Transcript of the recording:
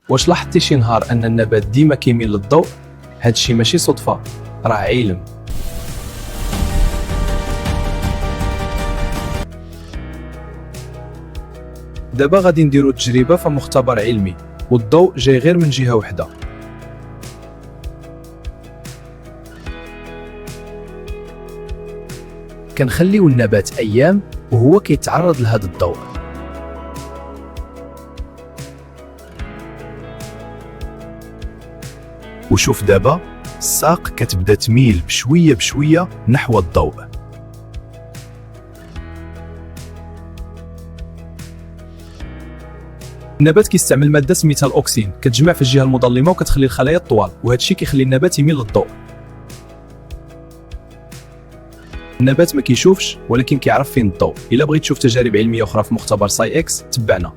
واش لاحظتي شي نهار ان النبات ديما كيميل للضوء؟ هادشي ماشي صدفه، راه علم. دابا غادي نديرو تجربه في مختبر علمي، والضوء جاي غير من جهه وحده. كنخليو النبات ايام وهو كيتعرض لهذا الضوء. وشوف دابا الساق كتبدا تميل بشويه بشويه نحو الضوء. النبات كيستعمل ماده سميتها الاوكسين، كتجمع في الجهه المظلمه وكتخلي الخلايا الطوال، وهذا الشيء كيخلي النبات يميل للضوء. النبات ما كيشوفش ولكن كيعرف فين الضوء. الا بغيت تشوف تجارب علميه اخرى في مختبر ساي اكس تبعنا.